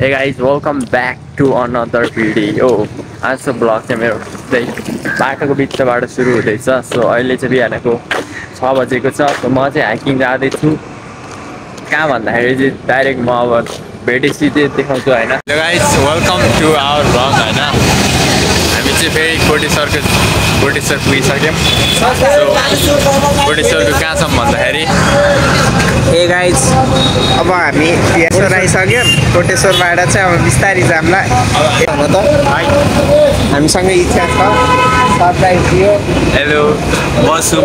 Hey guys, welcome back to another video. आजको blog चाहिँ मेरो बाटोको बिचबाट सुरु हुँदैछ। सो अहिले चाहिँ बिहानको 6 बजेको छ। सो म चाहिँ हाइकिङ जाँदैछु। कहाँ भन्दाखेरि चाहिँ डाइरेक्ट म अब भेटेपछि चाहिँ देखाउँछु हैन। Hello guys, welcome to our vlog हैन। हामी चाहिँ फेरि कोटेश्वर पुगिसक्यौँ। सो कोटेश्वरको कहाँसम्म भन्दाखेरि हे गाइज अब हामी कोटेश्वर आइसक्यौँ। कोटेश्वरबाट चाहिँ अब बिस्तारै जाम्ला भन त। हामीसँग इच्छा छ सरप्राइज दियो। हेलो म सुम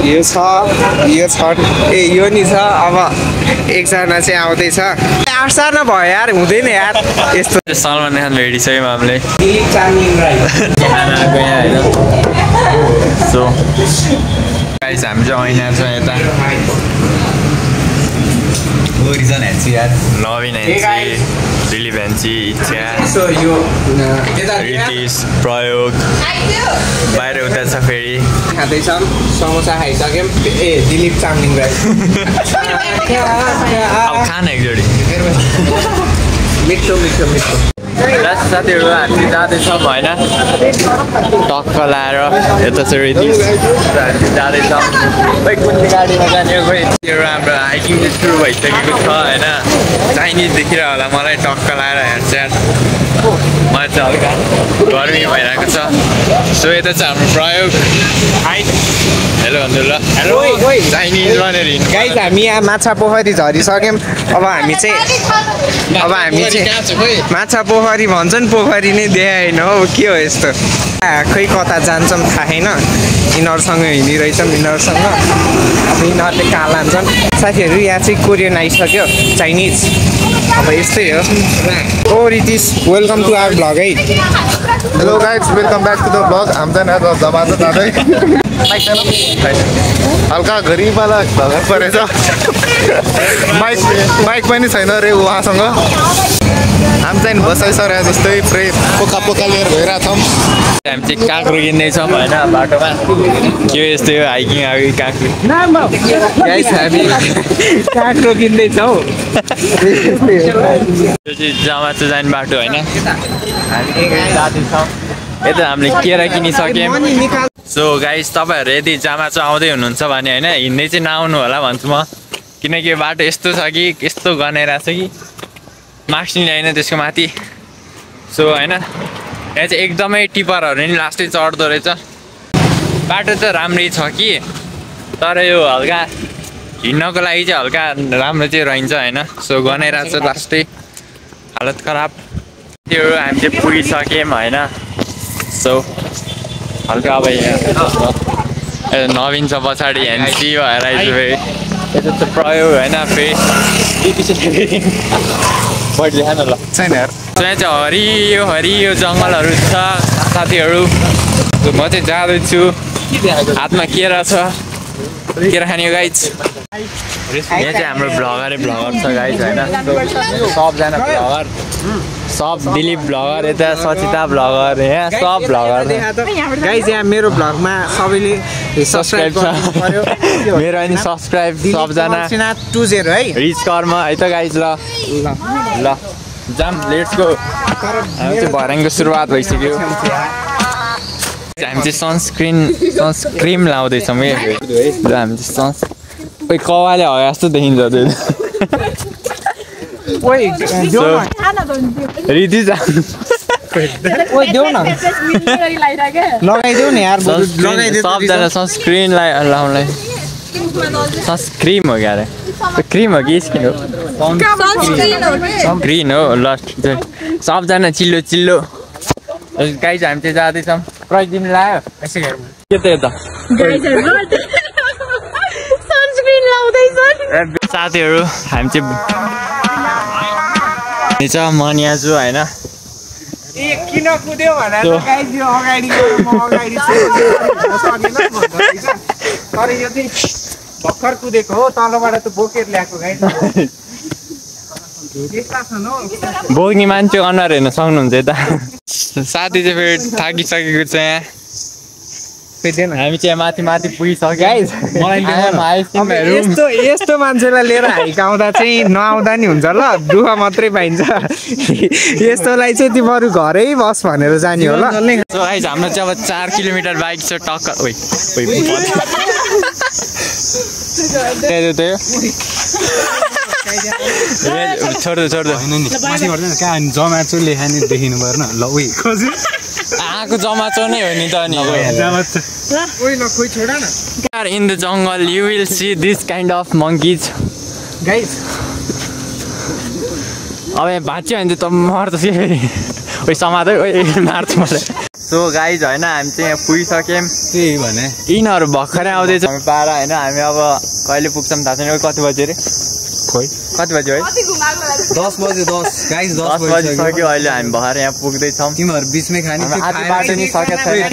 यो छ यो नि छ। अब एकजना चाहिँ आउँदैछ। 8 साल भयो यार, हुँदैन यार यस्तो। सलमान खान भेटिसक्यौँ हामीले। सो गाइस हामी चाहिँ ऐना छ यता ओरिजन हेर्छु यार। नवीन हेन्ची, दिलीप हेन्ची, इच्छा, रितिश, प्रयोग बाहिर उता छ फेरि खाँदैछौँ। समोसा खाइसक्यौँ। ए दिलीप चामलिङ राई अब खान एकजोडी मिठो मिठो मिठो। साथीहरू हामी जाँदैछौँ होइन टक्क लाएर यता चाहिँ रितिश हामी जाँदैछौँ। खोइ कुन गाडीमा जाने हो। खोइ हाम्रो हाइकिङ चाहिँ सुरु भइसकेको छ होइन। चाइनिज देखिरह होला मलाई टक्क लाएर हेर्छ यार। मलाई चाहिँ हल्का गर्मी भइरहेको छ। सो यता चाहिँ हाम्रो प्रयोग हेलो भन्नु ल। हेलो चाइनिज भनेर हिँड्नु। गाइज हामी यहाँ माछा पोखरी झरिसक्यौँ। अब हामी चाहिँ माछा पोखरी भन्छन्, पोखरी नै देखाएन हो। के हो यस्तो? खै कता जान्छौँ थाहा छैन। यिनीहरूसँग हिँडिरहेछौँ यिनीहरूसँग। अब यिनीहरूले कहाँ लान्छन्। साथीहरू यहाँ चाहिँ कोरियन आइसक्यो, चाइनिज। अब यस्तै हो। ओ Ritish, welcome to our vlog है। Hello guys, welcome back to the vlog. हाम्रो जमातो जाँदै हल्का गरिबवाला भगत परेछ। माइक पनि छैन अरे उहाँसँग। हामी चाहिँ बसाइसरे जस्तै पुरै पोका पोका लिएर गइरहेछौँ। हामी चाहिँ काँक्रो किन्दैछौँ होइन बाटोमा। के यस्तै हो हाइकिङ अघि काँक्रो। गाइज हामी काँक्रो किन्दैछौँ। यो चाहिँ जामाचो जाने बाटो होइन। हामी जाँदैछौँ। यता हामीले केरा किनिसक्यौँ। सो गाइस तपाईँहरू यदि जामाचो आउँदै हुनुहुन्छ भने होइन हिँड्दै चाहिँ नआउनु होला भन्छु म। किनकि बाटो यस्तो छ कि यस्तो गनेरहेको छ कि मार्क्स नि ल्याएन त्यसको माथि। सो होइन यहाँ चाहिँ एकदमै टिपरहरू नि लास्टै चढ्दो रहेछ। बाटो त राम्रै छ कि तर यो हल्का हिँड्नको लागि चाहिँ हल्का राम्रो चाहिँ रहन्छ होइन। सो गनाइरहेको छ लास्टै हालत खराब। त्यो हामी चाहिँ पुगिसक्यौँ होइन। सो हल्का अब यहाँ नवीन छ पछाडि हेन्सी भएर आइज फेरि यता त प्रयोग होइन फेरि बढी देखान ल छैन यार। यहाँ चाहिँ हरियो जङ्गलहरू छ साथीहरू। म चाहिँ जाँदैछु। हातमा केरा छ, केरा खाने हो गाइज। यहाँ चाहिँ हाम्रो भ्लगर छ गाइज होइन। सबजना भ्लगर, सब दिलीप भ्लगर, यता सचिता भ्लगर, यहाँ सब भ्लगर। गाइज यहाँ मेरो भ्लगमा सबैले सब्सक्राइब गर्नु पर्यो। मेरो अनि सब्सक्राइब सबजना 20 है रिच कर्म है त गाइज। ल जाम लेट्स गो। हामी चाहिँ भर्याङको सुरुवात भइसक्यो। हामी चाहिँ सनस्क्रिम लाउँदैछौँ है। हामी चाहिँ खोइ कवाले हो जस्तो देखिन्छ त्यो। रितिश लगाइदेऊ न यार। सबजना सनस्क्रिन लाउनलाई। सनस्क्रिम हो क्या अरे? क्रिम हो कि स्किन हो? ग्रिन हो। ल सबजना चिल्लो चिल्लो। गाइज हामी चाहिँ जाँदैछौँ। प्राइज दिनु लाग्यो के त यता साथीहरू। हामी चाहिँ मनिया छु होइन। किन कुद्यो भनेर गाइज यो अगाडि तर यो चाहिँ भर्खर कुदेको हो। तलबाट त बोकेर ल्याएको गाइज। बोक्ने मान्छे अनुहार हेर्न सक्नुहुन्छ यता। साथी चाहिँ फेरि थाकिसकेको छ यहाँ। खोइदेन हामी चाहिँ माथि माथि पुगिसक्यो गाइज यस्तो मान्छेलाई लिएर हाइक आउँदा चाहिँ नआउँदा नि हुन्छ ल दुःख मात्रै पाइन्छ यस्तोलाई चाहिँ तिमी अरू घरै बस भनेर जाने हो ल हाम्रो चाहिँ अब 4 किलोमिटर बाइक छ टक्क छोड्दो जमाचो लेखानी देखिनु पर्न ल उही आएको जमाचो नै हो नि त नि in the jungle you will see this kind of monkeys guys अब यहाँ भाँच्यो भने त मर्छ फेरि ओइ समादै मार्छ मलाई सो गाइज होइन हामी चाहिँ यहाँ पुगिसक्यौँ त्यही भने यिनीहरू भर्खरै आउँदैछ हामी पारा होइन हामी अब कहिले पुग्छौँ थाहा छैन कति बजी अरे खोइ कति बजी है 10 बजे 10 गाइस 10 बजी सक्यो अहिले हामी भएर यहाँ पुग्दैछौँ तिमीहरू बिचमै खाने आधी बाटो नि सकेको छैन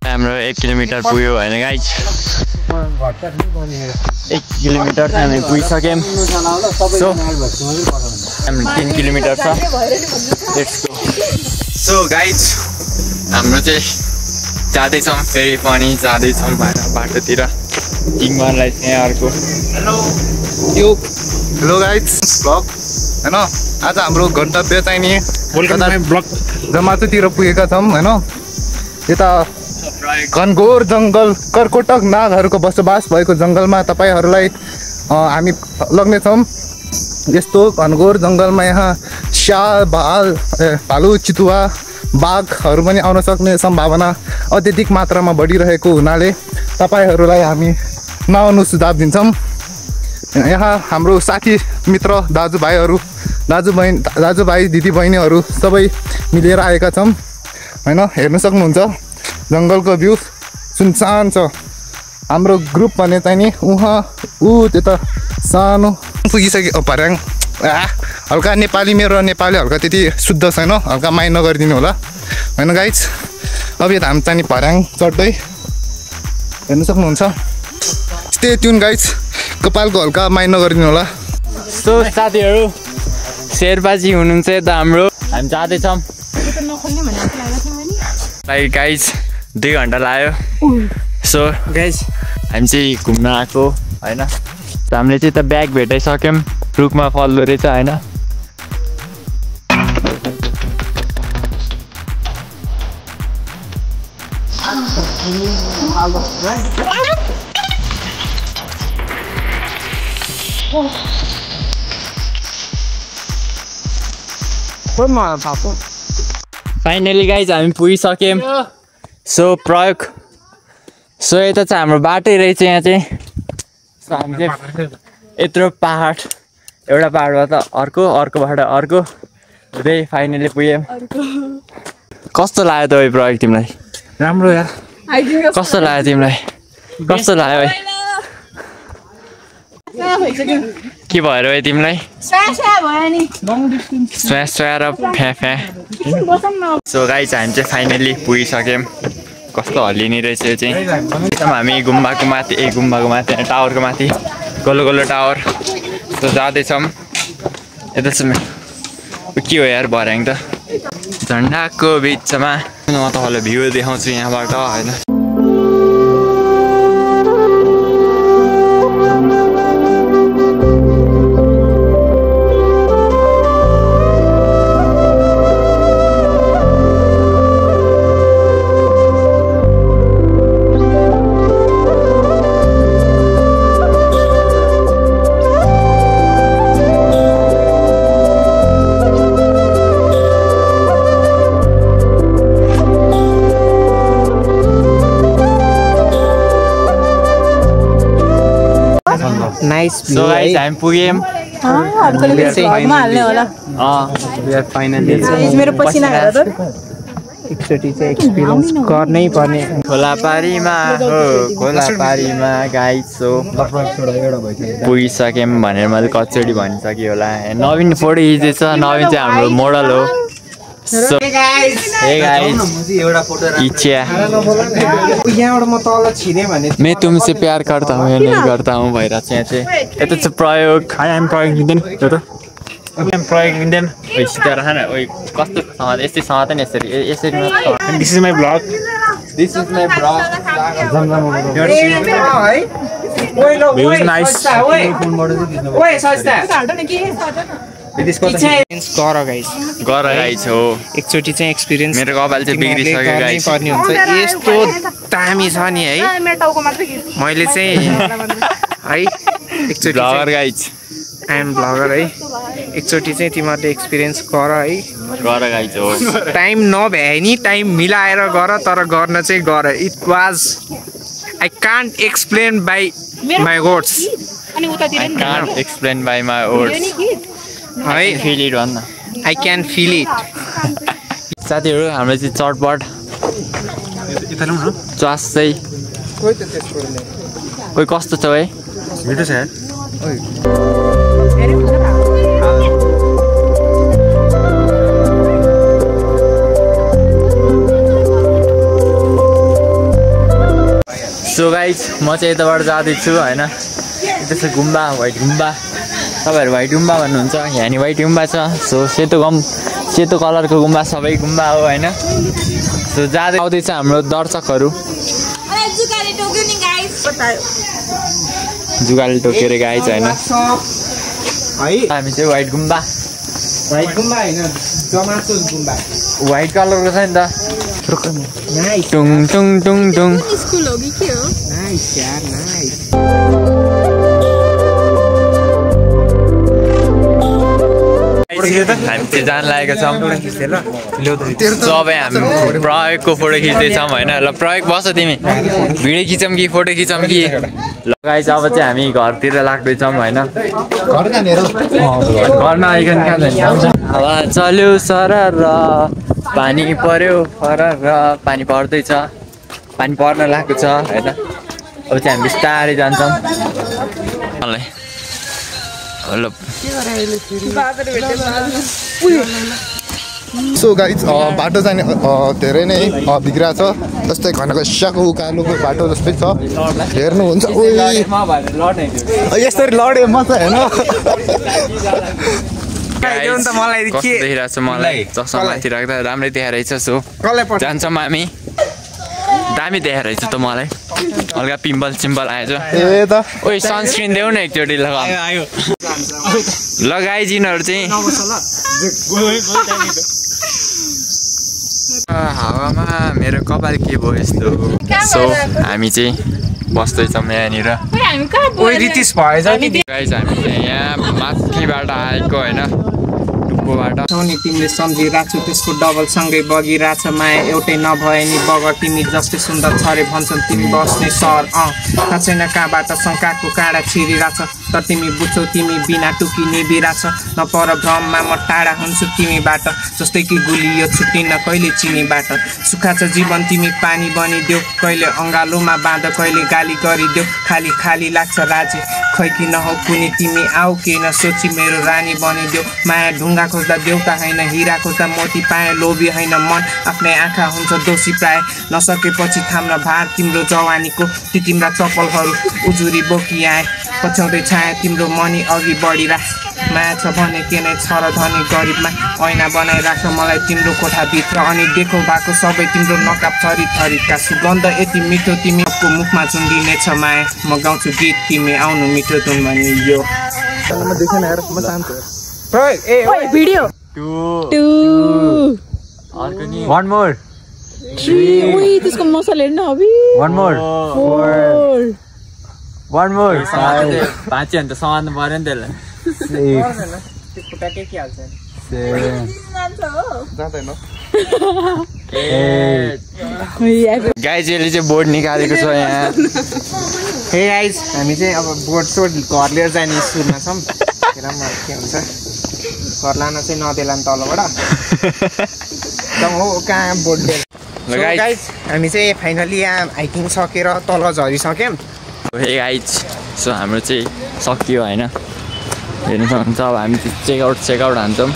हाम्रो 1 किलोमिटर पुग्यो होइन गाइज 1 किलोमिटर चाहिँ हामी पुगिसक्यौँ सो हाम्रो 3 किलोमिटर छ सो गाइज हाम्रो चाहिँ जाँदैछौँ फेरि पनि जाँदैछौँ बाटोतिर टिमरलाई चाहिँ अर्को हेलो गाइज ब्लग होइन आज हाम्रो गन्तव्य चाहिँ नि ब्लग जमातोतिर पुगेका छौँ होइन यता घनघोर जङ्गल कर्कोटक नागहरूको बसोबास भएको जङ्गलमा तपाईँहरूलाई हामी लग्नेछौँ यस्तो घनघोर जङ्गलमा यहाँ स्याल भालु चितुवा बाघहरू पनि आउन सक्ने सम्भावना अत्यधिक मात्रामा बढिरहेको हुनाले तपाईँहरूलाई हामी नआउनु सुझाव दिन्छौँ यहाँ हाम्रो साथी मित्र दाजुभाइ दिदीबहिनीहरू सबै मिलेर आएका छौँ होइन हेर्न सक्नुहुन्छ जङ्गलको भ्यू सुनसान छ हाम्रो ग्रुप भने चाहिँ नि त्यता सानो पुगिसक्यो पर्याङ हल्का नेपाली मेरो नेपाली हल्का त्यति शुद्ध छैन हल्का माइन्ड नगरिदिनु होला होइन गाइज अब यता हामी चाहिँ नि पर्याङ चढ्दै हेर्न सक्नुहुन्छ स्टे ट्युन गाइज कपालको हल्का माइन्ड नगरिदिनु होला सो साथीहरू शेर्पाजी हुनुहुन्छ यता हाम्रो हामी जाँदैछौँ गाइज 2 घन्टा लाग्यो सो गाइज हामी चाहिँ घुम्न आएको होइन हामीले चाहिँ त ब्याग भेटाइसक्यौँ रुखमा फल्दो रहेछ होइन फाइनली गाइज हामी पुगिसक्यौँ सो प्रयोग सो यता चाहिँ हाम्रो बाटै रहेछ यहाँ चाहिँ सो हामी चाहिँ यत्रो पाहाड एउटा पाहाडबाट अर्कोबाट अर्को हुँदै फाइनली पुग्यौँ कस्तो लाग्यो त प्रयोग तिमीलाई राम्रो यार कस्तो लाग्यो तिमीलाई कस्तो लाग्यो के भएर है तिमीलाई स्वा र फ्या सो गाइज हामी चाहिँ फाइनली पुगिसक्यौँ कस्तो हल्लिने रहेछ यो चाहिँ एकदम हामी गुम्बाको माथि टावरको माथि गल्लो टावर सो जाँदैछौँ यता चाहिँ के हो यार भर्याङ त झन्डाको बिचमा म तपाईँलाई भ्यू देखाउँछु यहाँबाट होइन नाइस सो गाइस हामी पुग्यौँ फाइनली मेरो पसिना हेर त एकचोटि चाहिँ एक्सपिरियन्स गर्नै पर्ने। खोलापारीमा हो खोलापारीमा गाइस हो पुगिसक्यौँ भनेर मैले कतिचोटि भनिसकेँ होला। नवीन फोटो खिचेछ, नवीन चाहिँ हाम्रो मोडल हो। So, hey guys, यहाँबाट म तल छिरेँ भने मैं तुमसे प्यार करता हूँ या नहीं करता हूँ भइरहेको छ यहाँ चाहिँ। यता चाहिँ प्रयोग प्रयोग लिँदैन प्रयोग लिँदैन सिधा राख न। कस्तो समाज यस्तै समातेन यसरी यसरी। This is my blog. This is my blog. Views nice. गर गाइस हो एकचोटि चाहिँ एक्सपिरियन्स मेरो कपाल चाहिँ बिग्रिसक्यो गाइस पर्ने हुन्छ। यस्तो दामी छ नि है। मैले चाहिँ है एकचोटि vlogger guys I am vlogger है। एकचोटि चाहिँ तिमीहरूले एक्सपिरियन्स गर है। गर गाइस हो। टाइम नभ्याए नि टाइम मिलाएर गर, तर गर्न चाहिँ गर। It was I can't explain by my words. I can't explain by my words. I feel it भन्न। I can feel it. साथीहरू हाम्रो चाहिँ चटपट च्वास चाहिँ कोही कस्तो छ है? मिठो छ यार। सो गाइज म चाहिँ यताबाट जाँदैछु होइन। यता छ गुम्बा, व्हाइट गुम्बा। तपाईँहरू व्हाइट गुम्बा भन्नुहुन्छ, यहाँ नि व्हाइट गुम्बा छ। सो सेतो कलरको गुम्बा सबै गुम्बा हो होइन। सो जाँदै आउँदैछ हाम्रो दर्शकहरू। जुगाले टोकेर गाइज होइन। हामी चाहिँ व्हाइट गुम्बा व्हाइट गुम्बा होइन जमासो गुम्बा। व्हाइट कलरको छ नि त। टुङ टुङ टुङ टुङ। स्कुल हो कि के हो? नाइस यार नाइस। हामी चाहिँ जान लागेको छौँ। सबै हामी प्रयोगको फोटो खिच्दैछौँ होइन। ल प्रयोग बस तिमी भिडियो खिचौँ कि फोटो खिचौँ कि? लगाइछ अब चाहिँ हामी घरतिर लाग्दैछौँ होइन। घरमा आइकन कहाँ जान्छ? हावा चल्यो सरर पानी पर्यो फरर पानी पर्दैछ, पानी पर्न लागेको छ होइन। अब चाहिँ हामी बिस्तारै जान्छौँ। सो गाइज बाटो चाहिँ धेरै नै बिग्रिएको छ। जस्तै घनघस्याको उकालोको बाटो जस्तै छ, हेर्नुहुन्छ। यसरी लडे म त होइन। मलाई कस्तो देखिरहेको छ मलाई चस्मा माथि राख्दा राम्रै देखाइरहेछ। सो जान्छौँ हामी। दामी देखाइरहेछ त मलाई। हल्का पिम्पल सिम्पल आएछ। ए त ओइ सनस्क्रिन देऊ न एकचोटि लगाइजिनहरू चाहिँ। हावामा मेरो कपाल के भयो यस्तो। सो हामी चाहिँ बस्दैछौँ यहाँनिर। रितिस भएछ नि गाइज हामी चाहिँ यहाँ माथिबाट आएको होइन, टुप्पोबाट। तिमीले सम्झिरहेको छौ त्यसको डबल सँगै बगिरहेछ माया एउटै नभए नि बगर तिमी जस्तै सुन्दर छ रे भन्छन् तिमी बस्ने सहर। थाहा छैन कहाँबाट शङ्काको काँडा छिरिरहेछ, तर तिमी बुझ्छौ तिमी बिना टुकी निभिरहेछ। नपर भ्रममा म टाढा हुन्छु तिमीबाट, जस्तै कि गुलियो छुट्टिन कहिले चिनीबाट। सुक्खा छ जीवन तिमी पानी बनिदेऊ, कहिले अँगालोमा बाँध कहिले गाली गरिदेऊ। खाली खाली लाग्छ राज्य खै कि नहौ कुनी तिमी आऊ के न सोची मेरो रानी बनिदेऊ। माया ढुङ्गा खोज्दा देउता होइन, हिरा खोज्दा मोती पाए लोभी होइन मन। आफ्नै आँखा हुन्छ दोषी प्राय, नसकेपछि थाम्न भार तिम्रो जवानीको। ती तिम्रा चप्पलहरू उजुरी बोकिआए, पछ्याउँदै छाया तिम्रो मनी अघि बढिरा। माया छ भने के नै छ र धनी गरिबमा, ऐना बनाइराख मलाई तिम्रो कोठाभित्र। अनि देखो भएको सबै तिम्रो नकाब थरी थरीका सुगन्ध यति मिठो तिमीको मुखमा झुन्डिनेछ माया। म गाउँछु गीत तिमी आउनु मिठो धुन भनी यो। भिडियो 1 more 3 त्यसको मसल हेर्न अबि 1 more 4 1 more 5 पाँच अन्त समान पर्यो नि त्यसलाई। गाइज यसले चाहिँ बोर्ड निकालेको छ यहाँ। हे गाइज हामी चाहिँ अब बोर्ड सोर्ड घर लिएर जाने सुरुमा छौँ। के हुन्छ घर लान चाहिँ नदेला नि तलबाट। हो कहाँ बोर्डले गाइस हामी चाहिँ फाइनली यहाँ हाइकिङ सकेर तल झरिसक्यौँ हे गाइज सो हाम्रो चाहिँ सकियो होइन हेर्नु सक्नुहुन्छ अब हामी चेकआउट हान्छौँ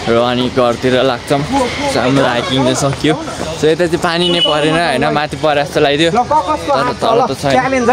र अनि घरतिर लाग्छौँ सो हाम्रो हाइकिङ चाहिँ सकियो सो यता चाहिँ पानी नै परेन होइन माथि परे जस्तो लगाइदियो तर तल त छैन च्यालेन्ज